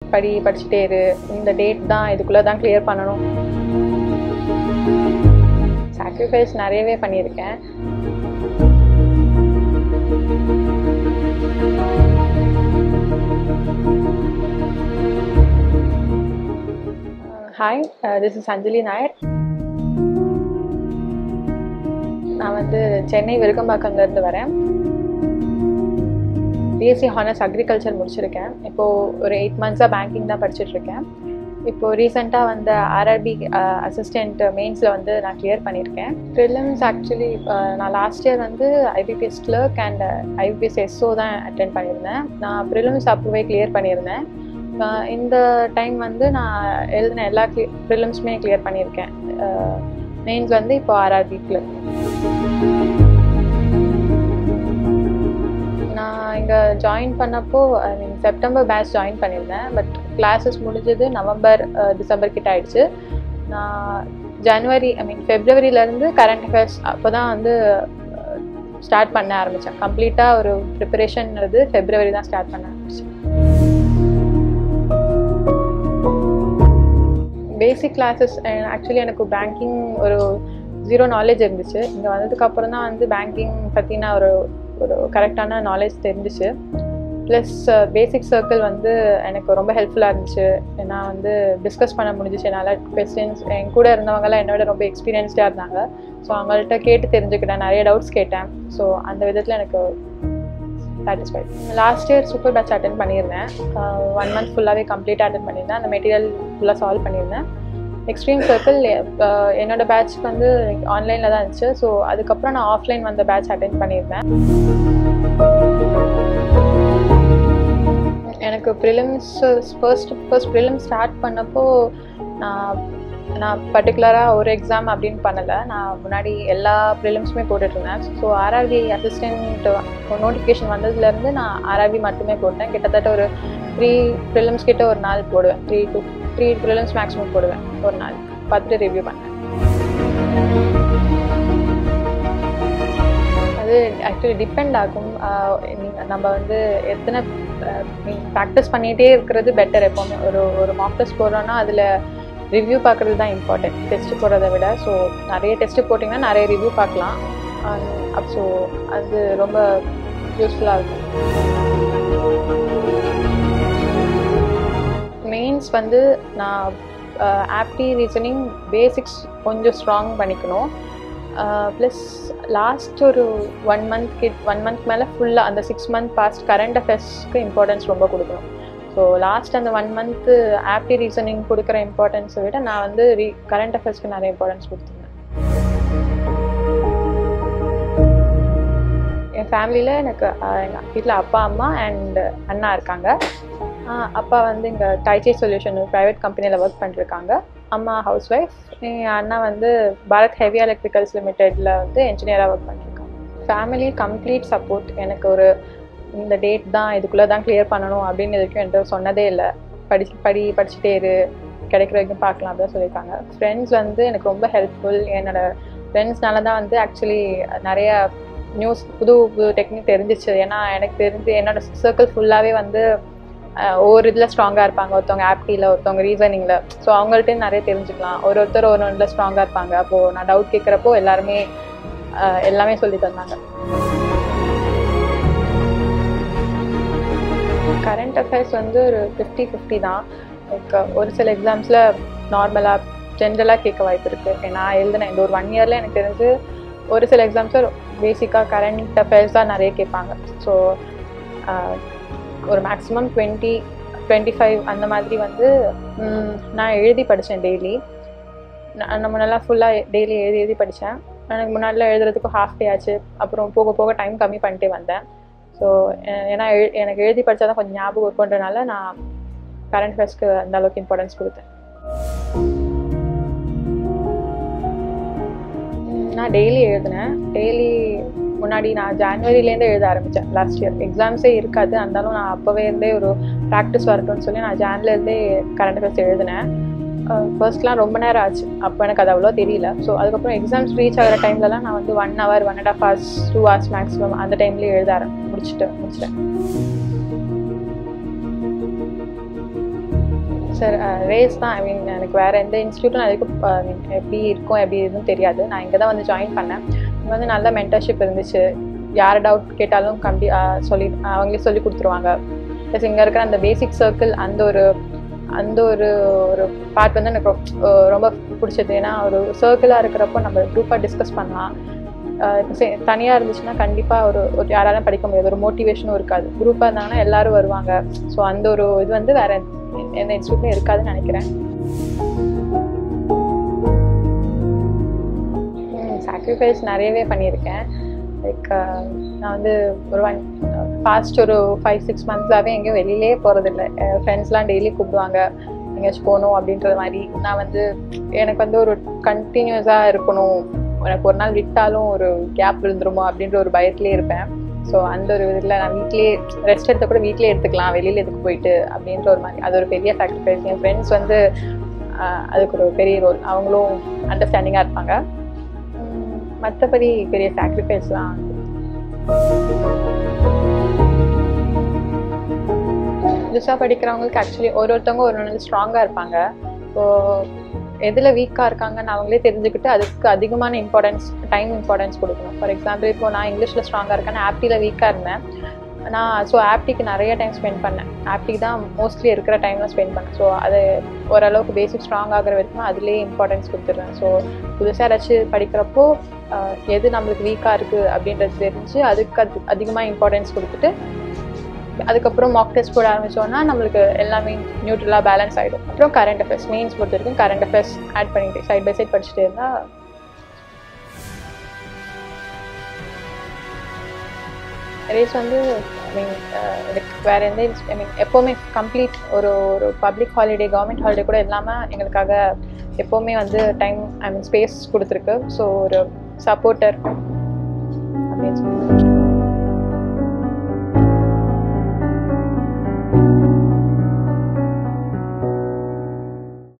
படிச்சுட்டே இரு, இந்த டேட் தான் இதுக்குள்ளே தான் கிளியர் பண்ணணும். சாக்ரிஃபைஸ் நிறையவே பண்ணியிருக்கேன். ஹாய், திஸ் இஸ் அஞ்சலி நாயர். நான் வந்து சென்னை விருகம்பாக்கம்லேருந்து வரேன். பிஎஸ்சி ஹானர்ஸ் அக்ரிகல்ச்சர் முடிச்சிருக்கேன். இப்போது ஒரு 8 months பேங்கிங் தான் படிச்சுட்ருக்கேன். இப்போது ரீசெண்டாக வந்து RRB அசிஸ்டண்ட் மெயின்ஸில் வந்து நான் கிளியர் பண்ணியிருக்கேன். ப்ரிலிம்ஸ் ஆக்சுவலி நான் லாஸ்ட் இயர் வந்து IBPS clerk and IBPS SO தான் அட்டென்ட் பண்ணியிருந்தேன். நான் ப்ரிலிம்ஸ் அப்போவே கிளியர் பண்ணியிருந்தேன். இந்த டைம் வந்து நான் எழுதின எல்லா ப்ரிலிம்ஸுமே கிளியர் பண்ணியிருக்கேன். மெயின்ஸ் வந்து இப்போ RRB கிளர்க். நான் இங்கே ஜாயின் பண்ணப்போ செப்டம்பர் பேட்ச் ஜாயின் பண்ணியிருந்தேன். பட் கிளாஸஸ் முடிஞ்சது நவம்பர் டிசம்பர் கிட்ட ஆயிடுச்சு. நான் ஃபெப்ரவரியிலேருந்து கரண்ட் அஃபேர்ஸ் அப்போ தான் வந்து ஸ்டார்ட் பண்ண ஆரம்பித்தேன். கம்ப்ளீட்டாக ஒரு ப்ரிப்பரேஷன்றது ஃபெப்ரவரி தான் ஸ்டார்ட் பண்ண ஆரம்பித்தேன். பேசிக் கிளாஸஸ் ஆக்சுவலி எனக்கு பேங்கிங் ஒரு 0 நாலேஜ் இருந்துச்சு. இங்கே வந்ததுக்கப்புறம் தான் வந்து பேங்கிங் பற்றின ஒரு கரெக்டான நாலேஜ் தெரிஞ்சிச்சு. ப்ளஸ் பேசிக் சர்க்கிள் வந்து எனக்கு ரொம்ப ஹெல்ப்ஃபுல்லாக இருந்துச்சு. ஏன்னா வந்து டிஸ்கஸ் பண்ண முடிஞ்சிச்சு. என்னால் கொஸ்டின்ஸ் என் கூட இருந்தவங்கலாம் என்னோட ரொம்ப எக்ஸ்பீரியன்ஸ்டாக இருந்தாங்க. ஸோ அவங்கள்ட்ட கேட்டு தெரிஞ்சுக்கிட்டேன், நிறைய டவுட்ஸ் கேட்டேன். ஸோ அந்த விதத்தில் எனக்கு satisfied. Last year super batch attend பண்ணியிருந்தேன். 1 month ஃபுல்லாகவே கம்ப்ளீட்டாக அட்டென்ட் பண்ணியிருந்தேன். அந்த மெட்டீரியல் ஃபுல்லாக சால்வ் பண்ணியிருந்தேன். எக்ஸ்ட்ரீம் சர்க்கிள் என்னோட பேட்ச்க்கு வந்து ஆன்லைனில் தான் இருந்துச்சு. ஸோ அதுக்கப்புறம் நான் ஆஃப்லைன் வந்த பேட்ச் அட்டென்ட் பண்ணியிருந்தேன். எனக்கு ப்ரிலிம்ஸ் ஃபர்ஸ்ட் ப்ரிலிம்ஸ் ஸ்டார்ட் பண்ணப்போ நான் பர்டிகுலராக ஒரு எக்ஸாம் அப்படின்னு பண்ணலை. நான் முன்னாடி எல்லா ப்ரிலிம்ஸுமே போட்டுட்ருந்தேன். ஸோ RRB அசிஸ்டண்ட் நோட்டிஃபிகேஷன் வந்ததுலேருந்து நான் RRB மட்டுமே போட்டேன். கிட்டத்தட்ட ஒரு 3 ப்ரிலிம்ஸ் கிட்ட ஒரு நாள் போடுவேன். 3 ப்ரிலிம்ஸ் மேக்ஸிமம் போடுவேன் ஒரு நாள். பார்த்துட்டு ரிவ்யூ பண்ணேன். அது ஆக்சுவலி டிபெண்ட் ஆகும். நம்ம வந்து எத்தனை ப்ராக்டிஸ் பண்ணிகிட்டே இருக்கிறது பெட்டர். எப்போவுமே ஒரு மாக் டெஸ்ட் போடுறோன்னா அதில் ரிவ்யூ பார்க்குறது தான் இம்பார்ட்டன்ட், டெஸ்ட்டு போடுறத விட. ஸோ நிறைய டெஸ்ட்டு போட்டிங்கன்னா நிறைய ரிவ்யூ பார்க்கலாம். ஸோ அது ரொம்ப யூஸ்ஃபுல்லாக இருக்கும். மெயின்ஸ் வந்து நான் ஆப்டி ரீசனிங் பேசிக்ஸ் கொஞ்சம் ஸ்ட்ராங் பண்ணிக்கணும். ப்ளஸ் லாஸ்ட் ஒரு 1 month மேலே ஃபுல்லாக அந்த 6 month பாஸ்ட் கரண்ட் அஃபேர்ஸ்க்கு இம்பார்ட்டன்ஸ் ரொம்ப கொடுக்கணும். ஸோ லாஸ்ட் அந்த 1 month ஆப்டி ரீசனிங் கொடுக்குற இம்பார்ட்டன்ஸை விட நான் வந்து கரண்ட் அஃபேர்ஸ்க்கு நிறைய இம்பார்ட்டன்ஸ் கொடுத்துருந்தேன். என் ஃபேமிலியில் எனக்கு எங்கள் வீட்டில் அப்பா, அம்மா அண்ட் அண்ணா இருக்காங்க. அப்பா வந்து இங்கே டைச்சே சொல்யூஷன் ப்ரைவேட் கம்பெனியில் ஒர்க் பண்ணிருக்காங்க. அம்மா ஹவுஸ் ஒய்ஃப். என் அண்ணா வந்து பாரத் ஹெவி எலக்ட்ரிக்கல்ஸ் லிமிடெடில் வந்து என்ஜினியராக ஒர்க் பண்ணியிருக்காங்க. Family complete support. எனக்கு ஒரு இந்த டேட் தான் இதுக்குள்ளே தான் கிளியர் பண்ணணும் அப்படின்னு இதுக்கும் என்கிட்ட சொன்னதே இல்லை. படிச்சுட்டே இரு, கிடைக்கிற வரைக்கும் பார்க்கலாம் அப்படின்னு சொல்லியிருக்காங்க. ஃப்ரெண்ட்ஸ் வந்து எனக்கு ரொம்ப ஹெல்ப்ஃபுல். என்னோடய ஃப்ரெண்ட்ஸ்னால தான் வந்து ஆக்சுவலி நிறைய நியூஸ் புது டெக்னிக் தெரிஞ்சிச்சு. ஏன்னா எனக்கு தெரிஞ்சு என்னோடய சர்க்கிள் ஃபுல்லாகவே வந்து ஒவ்வொரு இதில் ஸ்ட்ராங்காக இருப்பாங்க. ஒருத்தவங்க ஆப்டியில், ஒருத்தவங்க ரீசனிங்கில். ஸோ அவங்கள்ட்ட நிறைய தெரிஞ்சுக்கலாம். ஒருத்தர் ஒன்றில் ஸ்ட்ராங்காக இருப்பாங்க. அப்போது நான் டவுட் கேட்குறப்போ எல்லாமே சொல்லி தந்தாங்க. கரண்ட் அஃபேர்ஸ் வந்து ஒரு 50-50 தான். லைக் ஒரு சில எக்ஸாம்ஸில் நார்மலாக ஜென்ரலாக கேட்க வாய்ப்பு இருக்குது. நான் எழுதினேன் இந்த ஒரு 1 yearல எனக்கு தெரிஞ்சு ஒரு சில எக்ஸாம்ஸில் பேசிக்காக கரண்ட் அஃபேர்ஸ் தான் நிறைய கேட்பாங்க. ஸோ ஒரு மேக்ஸிமம் 20-25 அந்த மாதிரி வந்து நான் எழுதி படித்தேன் டெய்லி. நான் முன்னெல்லாம் ஃபுல்லாக டெய்லி எழுதி படித்தேன். எனக்கு முன்னாடிலாம் எழுதுறதுக்கு ஹாஃப் டே ஆச்சு. அப்புறம் போக போக டைம் கம்மி பண்ணிட்டே வந்தேன். ஸோ ஏன்னா எனக்கு எழுதி படித்தா தான் கொஞ்சம் ஞாபகம் இருக்குன்றனால நான் கரண்ட் அஃபேர்ஸ்க்கு அந்த அளவுக்கு இம்பார்ட்டன்ஸ் கொடுத்தேன். நான் டெய்லி எழுதினேன். டெய்லி முன்னாடி நான் ஜான்வரிலேருந்தே எழுத ஆரம்பித்தேன். லாஸ்ட் இயர் எக்ஸாம்ஸே இருக்காது, இருந்தாலும் நான் அப்போவே இருந்தே ஒரு ப்ராக்டிஸ் வரட்டும்னு சொல்லி நான் ஜான்லேருந்தே கரண்ட் அஃபேர்ஸ் எழுதினேன். ஃபர்ஸ்ட்லாம் ரொம்ப நேரம் ஆச்சு. அப்போ எனக்கு அது அவ்வளோ தெரியல. ஸோ அதுக்கப்புறம் எக்ஸாம்ஸ் ரீச் ஆகிற டைம்லலாம் நான் வந்து 1 hour 1.5 hours 2 hours மேக்ஸிமம் அந்த டைம்லேயே எழுத முடிச்சிட்டேன். சார் ரேஸ் தான். ஐ மீன் எனக்கு வேறு எந்த இன்ஸ்டியூட்டும் அதுக்கு எப்படி இருக்கும் எப்படி எதுவும் தெரியாது. நான் இங்கே தான் வந்து ஜாயின் பண்ணேன். இங்கே வந்து நல்ல மென்டர்ஷிப் இருந்துச்சு. யார் டவுட் கேட்டாலும் அவங்களே சொல்லி கொடுத்துருவாங்க. ப்ளஸ் இங்கே இருக்கிற அந்த பேசிக் சர்க்கிள் அந்த ஒரு பார்ட் வந்து எனக்கு ரொம்ப பிடிச்சது. ஏன்னா ஒரு சர்க்கிளாக இருக்கிறப்போ நம்ம குரூப்பாக டிஸ்கஸ் பண்ணலாம். தனியாக இருந்துச்சுன்னா கண்டிப்பாக ஒரு யாராலும் படிக்க முடியாது, ஒரு மோட்டிவேஷனும் இருக்காது. குரூப்பாக இருந்தாங்கன்னா எல்லோரும் வருவாங்க. ஸோ அந்த ஒரு இது வந்து வேறு எந்த இன்ஸ்டியூட்லையும் இருக்காதுன்னு நினைக்கிறேன். சாக்ரிஃபைஸ் நிறையவே பண்ணியிருக்கேன். லைக் நான் வந்து பாஸ்ட் ஒரு 5-6 மந்த்ஸாகவே எங்கேயும் வெளியிலே போகிறதில்ல. ஃப்ரெண்ட்ஸ்லாம் டெய்லி கூப்பிடுவாங்க எங்கேயாச்சும் போகணும் அப்படின்ற மாதிரி. நான் வந்து எனக்கு வந்து ஒரு கண்டினியூஸாக இருக்கணும், எனக்கு ஒரு நாள் விட்டாலும் ஒரு கேப் விழுந்துருமோ அப்படின்ற ஒரு பயத்திலே இருப்பேன். ஸோ அந்த ஒரு இதில் நான் வீட்லேயே ரெஸ்ட் எடுத்த கூட வீட்லேயே எடுத்துக்கலாம், வெளியில் எதுக்கு போயிட்டு அப்படின்ற ஒரு மாதிரி. அது ஒரு பெரிய சாக்ரிஃபைஸ். என் ஃப்ரெண்ட்ஸ் வந்து அதுக்கு ஒரு பெரிய ரோல், அவங்களும் அண்டர்ஸ்டாண்டிங்காக இருப்பாங்க. மற்றபடி பெரிய சாக்ரிஃபைஸ்லாம் புதுசாக படிக்கிறவங்களுக்கு ஆக்சுவலி ஒருத்தவங்க ஒரு நாள் ஸ்ட்ராங்காக இருப்பாங்க. ஸோ எதில் வீக்காக இருக்காங்கன்னு அவங்களே தெரிஞ்சுக்கிட்டு அதுக்கு அதிகமான டைம் இம்பார்ட்டன்ஸ் கொடுக்கணும். ஃபார் எக்ஸாம்பிள் இப்போ நான் இங்கிலீஷில் ஸ்ட்ராங்காக இருக்கேன், ஆப்டியில் வீக்காக இருந்தேன் நான். ஸோ ஆப்டிக்கு நிறைய டைம் ஸ்பெண்ட் பண்ணேன். ஆப்டிக்கு தான் மோஸ்ட்லி இருக்கிற டைம்லாம் ஸ்பெண்ட் பண்ணேன். ஸோ அது ஓரளவுக்கு பேசிக் ஸ்ட்ராங் ஆகிற வரைக்கும் அதுலேயே இம்பார்ட்டன்ஸ் கொடுத்துட்றேன். ஸோ புதுசாக ஏதாச்சும் படிக்கிறப்போ எது நம்மளுக்கு வீக்காக இருக்குது அப்படின்றது தெரிஞ்சு அதுக்கு அதிகமாக இம்பார்ட்டன்ஸ் கொடுத்துட்டு அதுக்கப்புறம் மாக் டெஸ்ட் போட ஆரம்பித்தோன்னா நம்மளுக்கு எல்லாமே நியூட்ரலாக பேலன்ஸ் ஆகிடும். அப்புறம் கரண்ட் அஃபேர்ஸ் மெயின்ஸ் பொறுத்த வரைக்கும் கரண்ட் அஃபேர்ஸ் ஆட் பண்ணிட்டு சைட் பை சைட் படிச்சுட்டே இருந்தால் ரேஸ் வந்து வேறு எந்த எப்போவுமே கம்ப்ளீட் ஒரு பப்ளிக் ஹாலிடே கவர்மெண்ட் ஹாலிடே கூட இல்லாமல் எங்களுக்காக எப்போவுமே வந்து டைம் ஸ்பேஸ் கொடுத்துருக்கு. ஸோ ஒரு சப்போர்ட்டர்